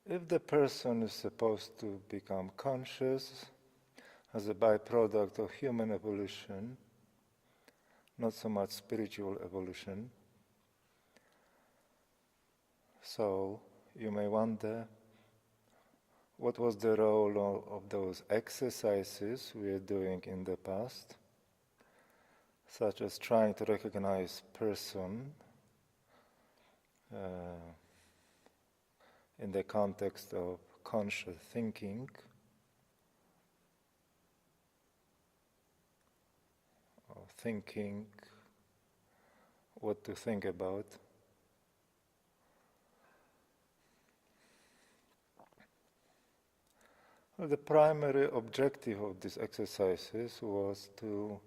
If the person is supposed to become conscious as a byproduct of human evolution, not so much spiritual evolution, so you may wonder, what was the role of those exercises we are doing in the past, such as trying to recognize person in the context of conscious thinking, or thinking what to think about. Well, the primary objective of these exercises was to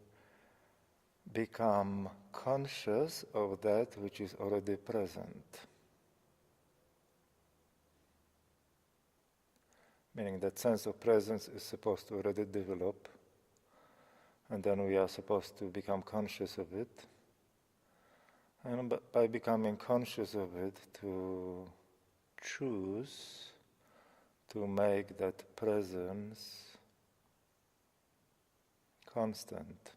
become conscious of that which is already present. Meaning that sense of presence is supposed to already develop, and then we are supposed to become conscious of it. And by becoming conscious of it, to choose to make that presence constant.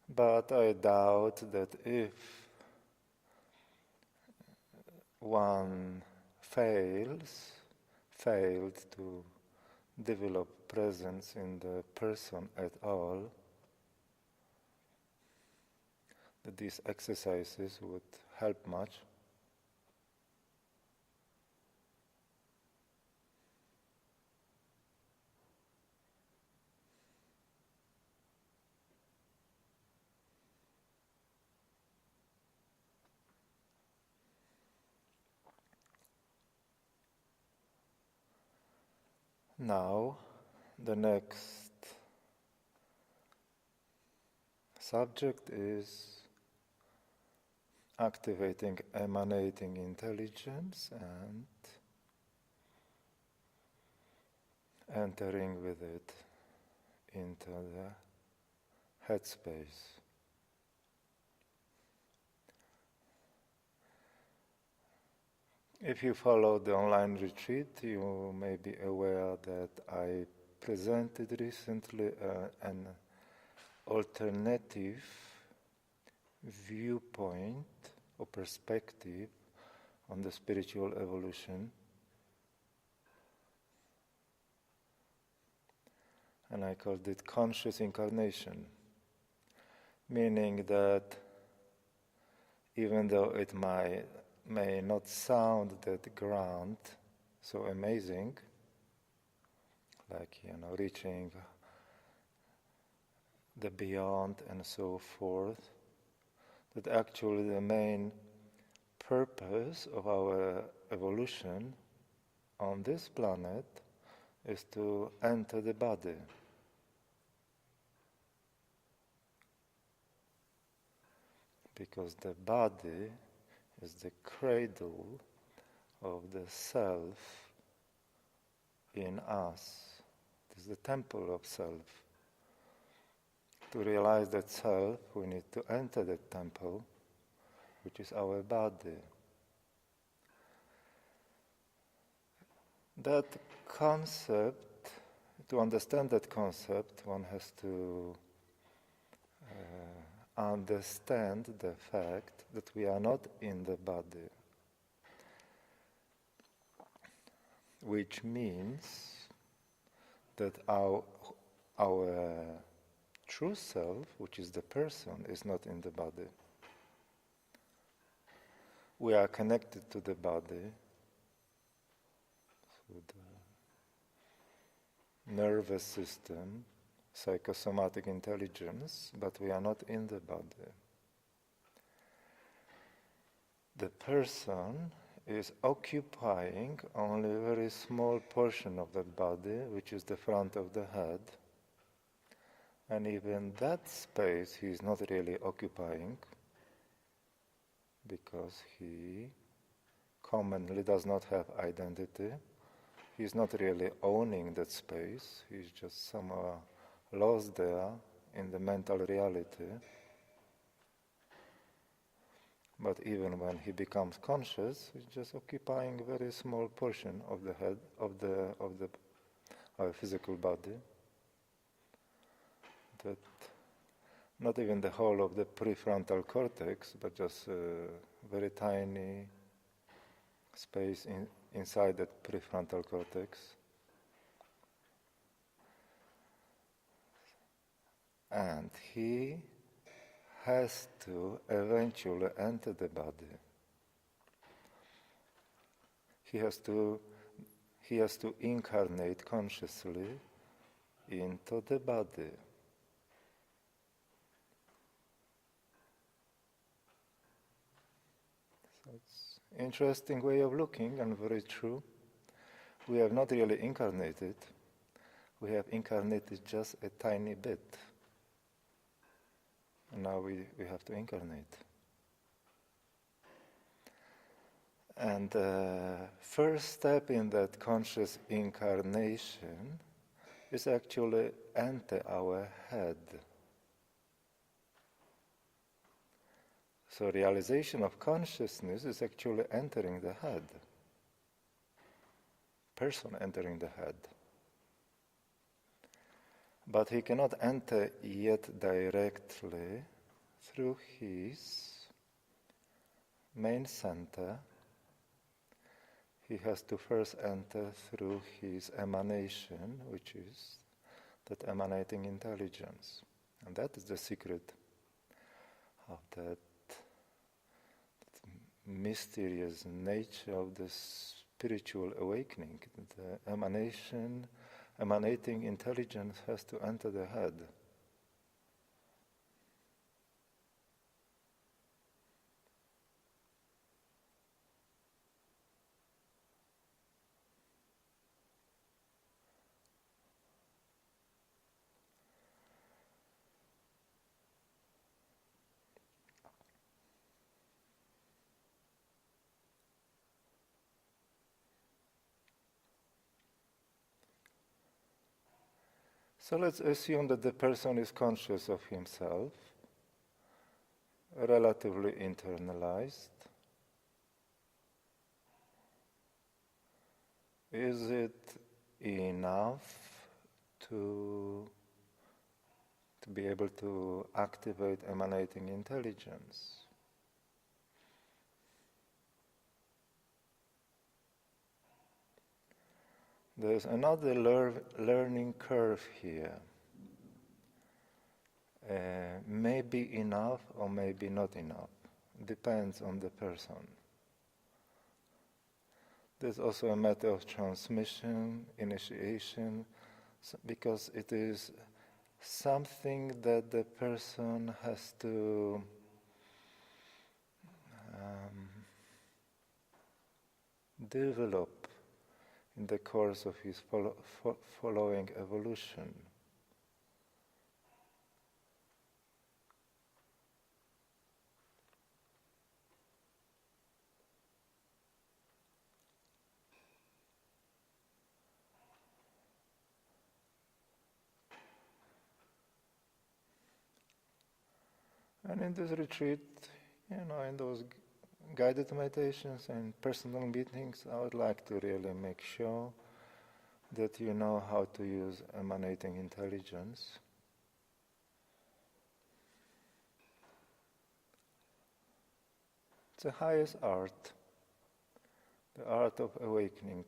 But I doubt that if one failed to develop presence in the person at all, that these exercises would help much. Now, the next subject is activating emanating intelligence and entering with it into the headspace. If you follow the online retreat, you may be aware that I presented recently an alternative viewpoint or perspective on the spiritual evolution. And I called it conscious incarnation, meaning that even though it may not sound that grand, so amazing, like, reaching the beyond and so forth, that actually the main purpose of our evolution on this planet is to enter the body. Because the body is the cradle of the self in us. It is the temple of self. To realize that self, we need to enter that temple, which is our body. That concept, to understand that concept, one has to understand the fact that we are not in the body, which means that our true self, which is the person, is not in the body. We are connected to the body through the nervous system, psychosomatic intelligence, but we are not in the body. The person is occupying only a very small portion of that body, which is the front of the head. And even that space he is not really occupying, because he commonly does not have identity. He is not really owning that space. He is just somehow lost there in the mental reality. But even when he becomes conscious, he's just occupying a very small portion of the head of our physical body. That not even the whole of the prefrontal cortex, but just a very tiny space inside that prefrontal cortex. And he has to eventually enter the body. He has to incarnate consciously into the body. So it's an interesting way of looking and very true. We have not really incarnated. We have incarnated just a tiny bit. And now we have to incarnate. And the first step in that conscious incarnation is actually enter our head. So realization of consciousness is actually entering the head. Person entering the head. But he cannot enter yet directly through his main center. He has to first enter through his emanation, which is that emanating intelligence. And that is the secret of that mysterious nature of the spiritual awakening. The emanating intelligence has to enter the head. So let's assume that the person is conscious of himself, relatively internalized. Is it enough to be able to activate emanating intelligence? There's another learning curve here. Maybe enough or maybe not enough. Depends on the person. There's also a matter of transmission, initiation, because it is something that the person has to develop in the course of his following evolution. And in this retreat, in those guided meditations and personal meetings, I would like to really make sure that you know how to use emanating intelligence. It's the highest art, the art of awakening.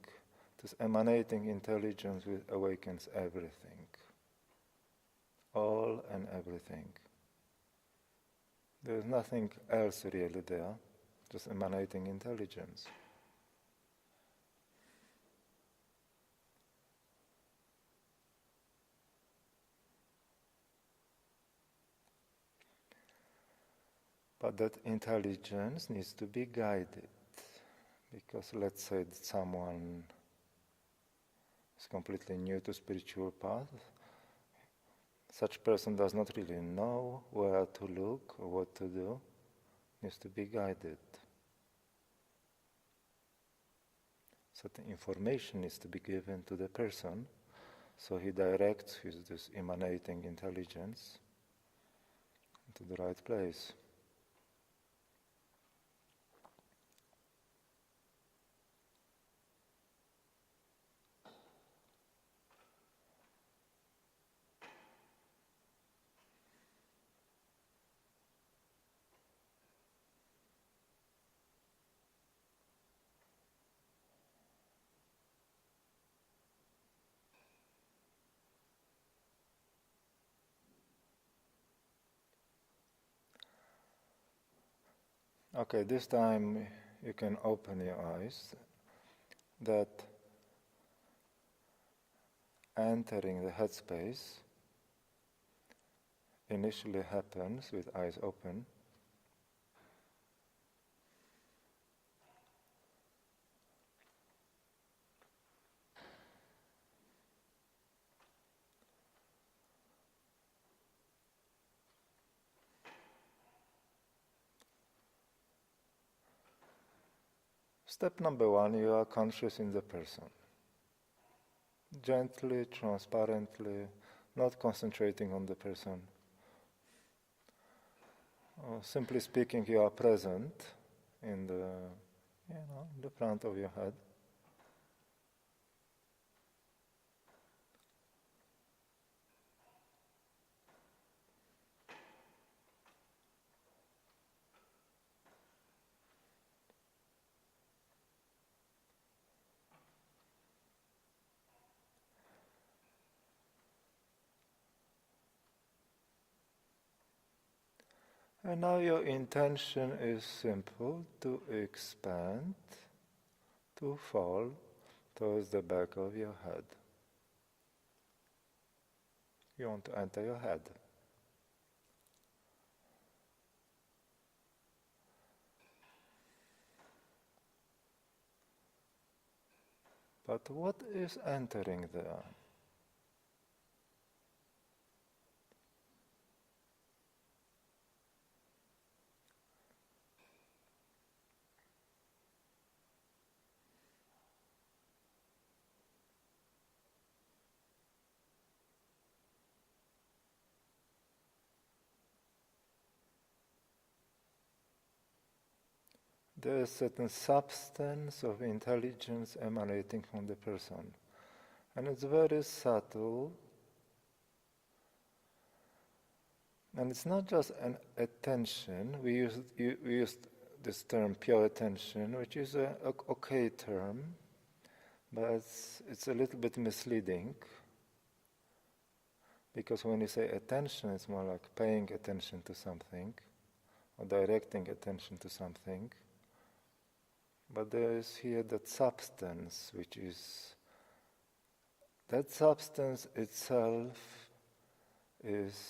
This emanating intelligence awakens everything, all and everything. There's nothing else really there. Just emanating intelligence. But that intelligence needs to be guided, because let's say that someone is completely new to spiritual path. Such person does not really know where to look or what to do. Needs to be guided. Certain information needs to be given to the person, so he directs this emanating intelligence to the right place. Okay, this time you can open your eyes. That entering the headspace initially happens with eyes open. Step number 1, you are conscious in the person. Gently, transparently, not concentrating on the person. Or simply speaking, you are present in the front of your head. And now your intention is simple, to expand, to fall towards the back of your head. You want to enter your head. But what is entering there? There is a certain substance of intelligence emanating from the person. And it's very subtle. And it's not just an attention. We used this term pure attention, which is an okay term, but it's a little bit misleading. Because when you say attention, it's more like paying attention to something, or directing attention to something. But there is here that substance, which is, that substance itself is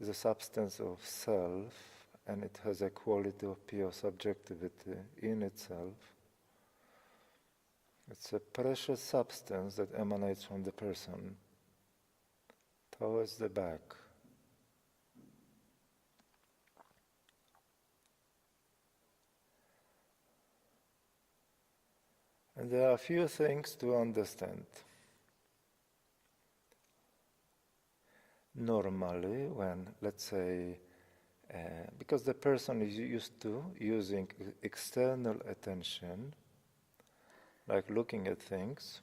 a substance of self, and it has a quality of pure subjectivity in itself. It's a precious substance that emanates from the person towards the back. And there are a few things to understand. Normally, when, let's say, because the person is used to using external attention, like looking at things,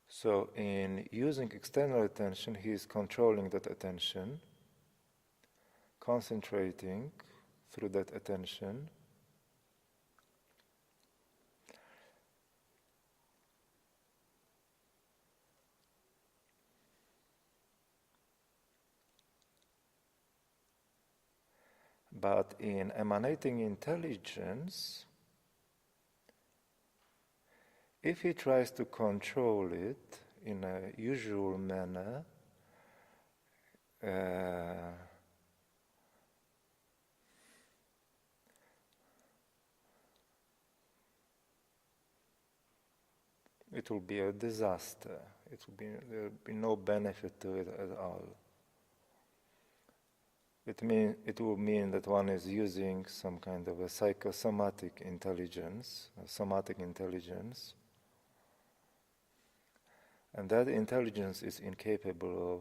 so in using external attention, he is controlling that attention, concentrating through that attention. But in emanating intelligence, if he tries to control it in a usual manner, it will be a disaster. There will be no benefit to it at all. It will mean that one is using some kind of a psychosomatic intelligence, a somatic intelligence, and that intelligence is incapable of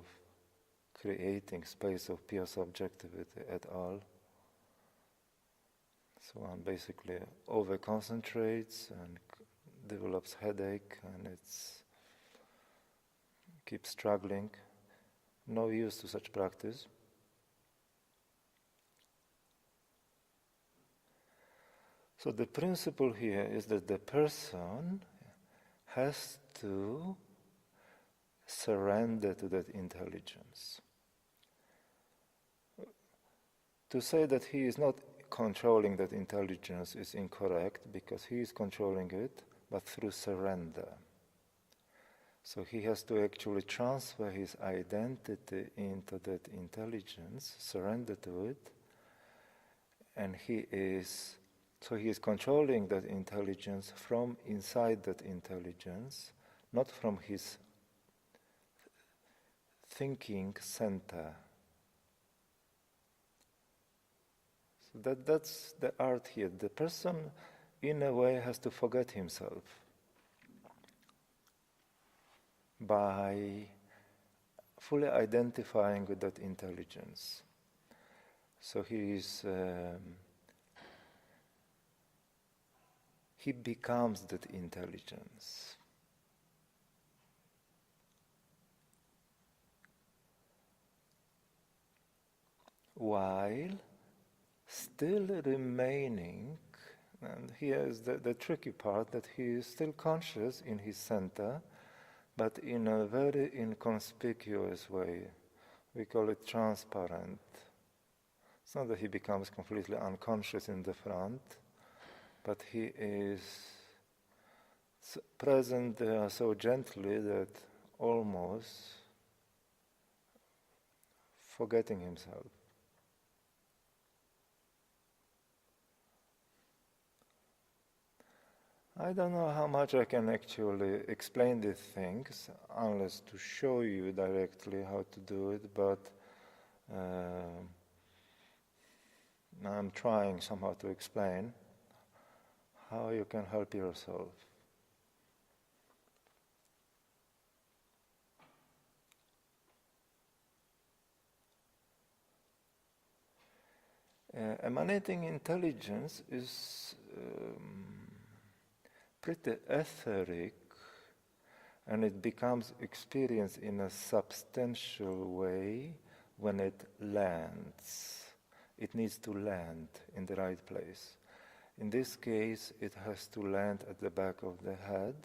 creating space of pure subjectivity at all. So one basically over-concentrates and develops headache, and keeps struggling. No use to such practice. So the principle here is that the person has to surrender to that intelligence. To say that he is not controlling that intelligence is incorrect, because he is controlling it, but through surrender. So he has to actually transfer his identity into that intelligence, surrender to it, and he is controlling that intelligence from inside that intelligence, not from his thinking center. So that's the art here. The person, in a way, has to forget himself by fully identifying with that intelligence. So he becomes that intelligence. While still remaining, and here is the tricky part, that he is still conscious in his center, but in a very inconspicuous way. We call it transparent. It's not that he becomes completely unconscious in the front, but he is present there so gently that almost forgetting himself. I don't know how much I can actually explain these things, unless to show you directly how to do it, but I'm trying somehow to explain how you can help yourself. Emanating intelligence is pretty etheric, and it becomes experienced in a substantial way when it lands. It needs to land in the right place. In this case, it has to land at the back of the head,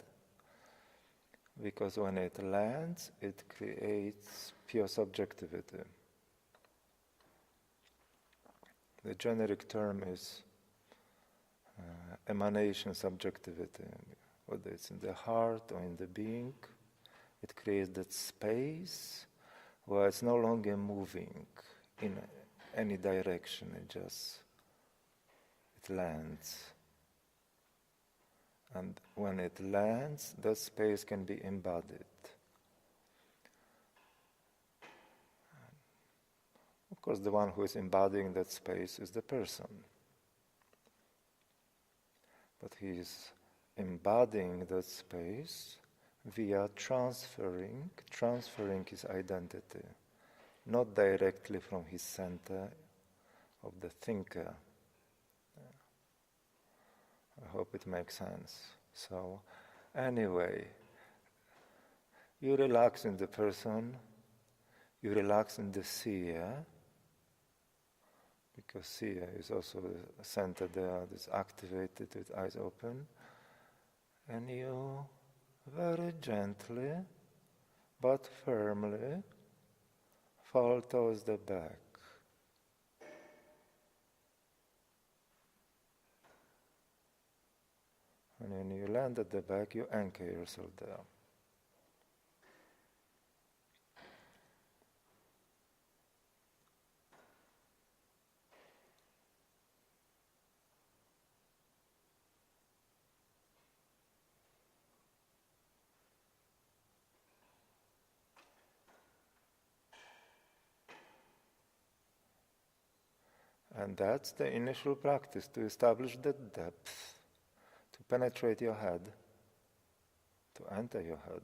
because when it lands, it creates pure subjectivity. The generic term is emanation subjectivity. Whether it's in the heart or in the being, it creates that space where it's no longer moving in any direction. It lands. And when it lands, that space can be embodied. Of course, the one who is embodying that space is the person. But he is embodying that space via transferring his identity, not directly from his center of the thinker. I hope it makes sense. So, anyway, you relax in the person, you relax in the seer, because seer is also the center there that's activated with eyes open, and you very gently but firmly fall towards the back. And when you land at the back, you anchor yourself there. And that's the initial practice, to establish the depth, to penetrate your head, to enter your head.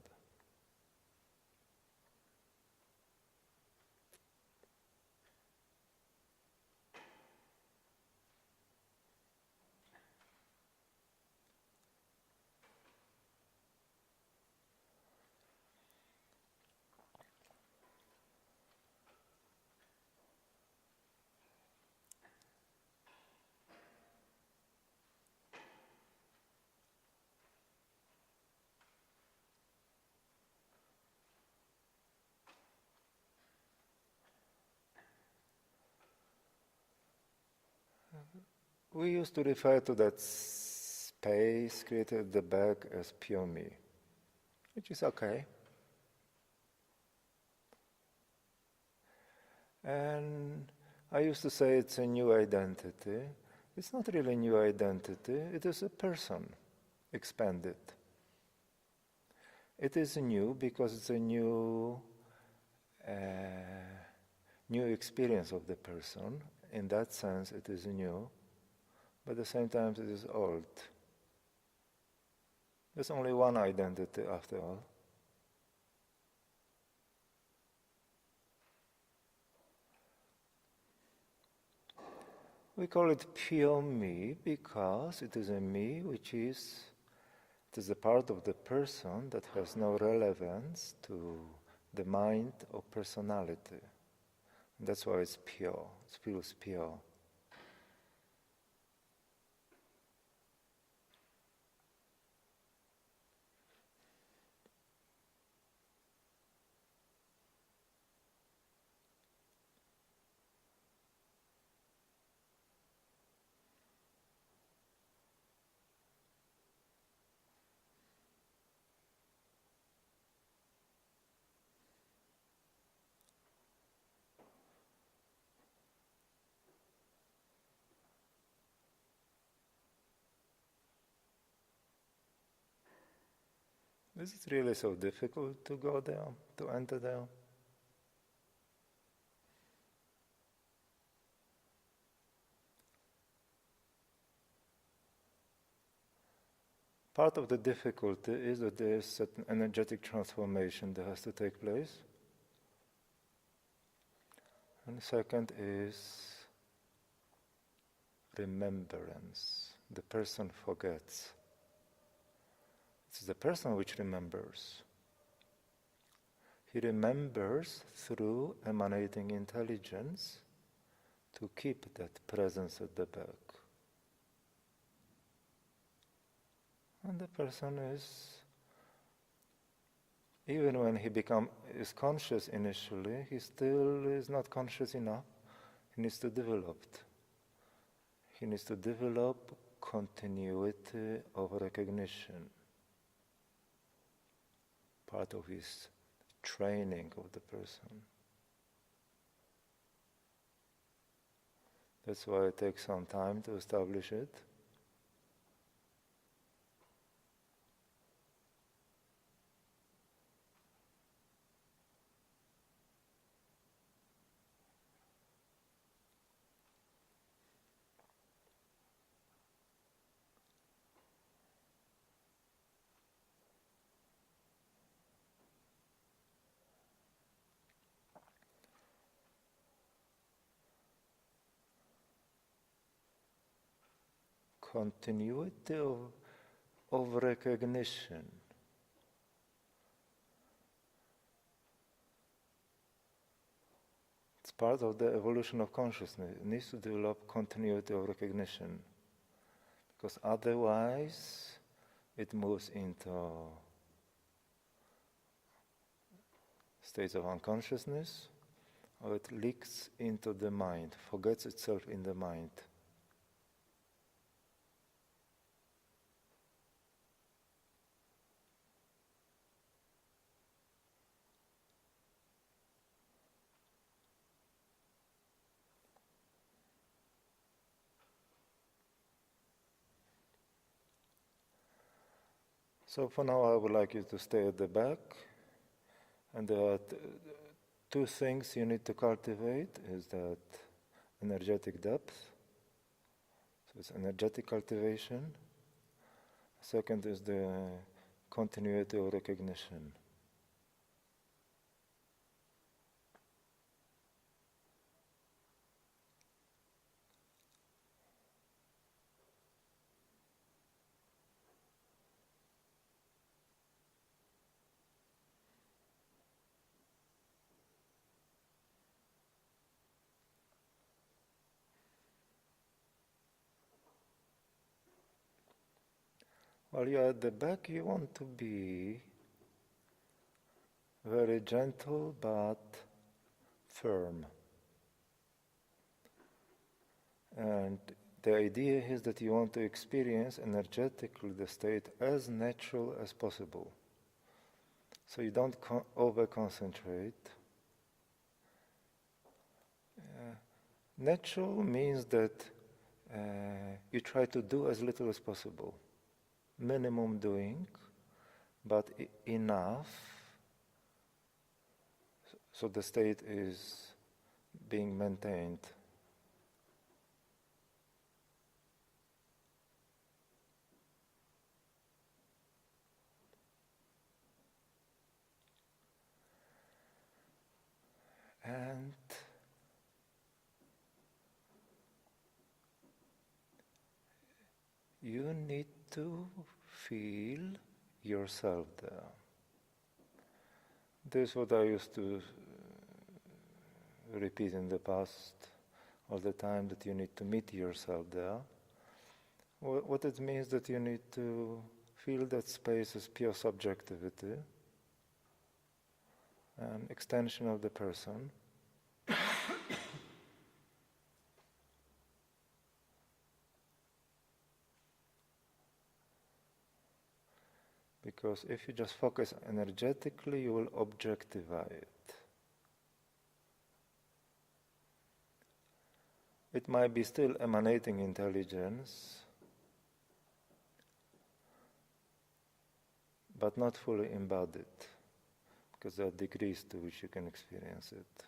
We used to refer to that space created at the back as pure me, which is okay. And I used to say it's a new identity. It's not really a new identity, it is a person expanded. It is new because it's a new experience of the person. In that sense, it is new, but at the same time, it is old. There's only one identity after all. We call it pure me because it is a me which is, it is a part of the person that has no relevance to the mind or personality. And that's why it's pure, it feels pure. Is it really so difficult to go there, to enter there? Part of the difficulty is that there is certain energetic transformation that has to take place. And the second is remembrance. The person forgets. It's the person which remembers. He remembers through emanating intelligence to keep that presence at the back. And the person is, even when he is conscious initially, he still is not conscious enough. He needs to develop. He needs to develop continuity of recognition. Part of his training of the person. That's why it takes some time to establish it. Continuity of recognition. It's part of the evolution of consciousness. It needs to develop continuity of recognition. Because otherwise, it moves into states of unconsciousness, or it leaks into the mind, forgets itself in the mind. So for now I would like you to stay at the back, and there are two things you need to cultivate, is that energetic depth, so it's energetic cultivation. Second is the continuity of recognition. While you're at the back, you want to be very gentle but firm. And the idea is that you want to experience energetically the state as natural as possible. So you don't over-concentrate. Natural means that you try to do as little as possible. Minimum doing, but enough so the state is being maintained. And you need to feel yourself there. This is what I used to repeat in the past all the time, that you need to meet yourself there. What it means that you need to feel that space as pure subjectivity, an extension of the person. Because if you just focus energetically, you will objectify it. It might be still emanating intelligence, but not fully embodied, because there are degrees to which you can experience it.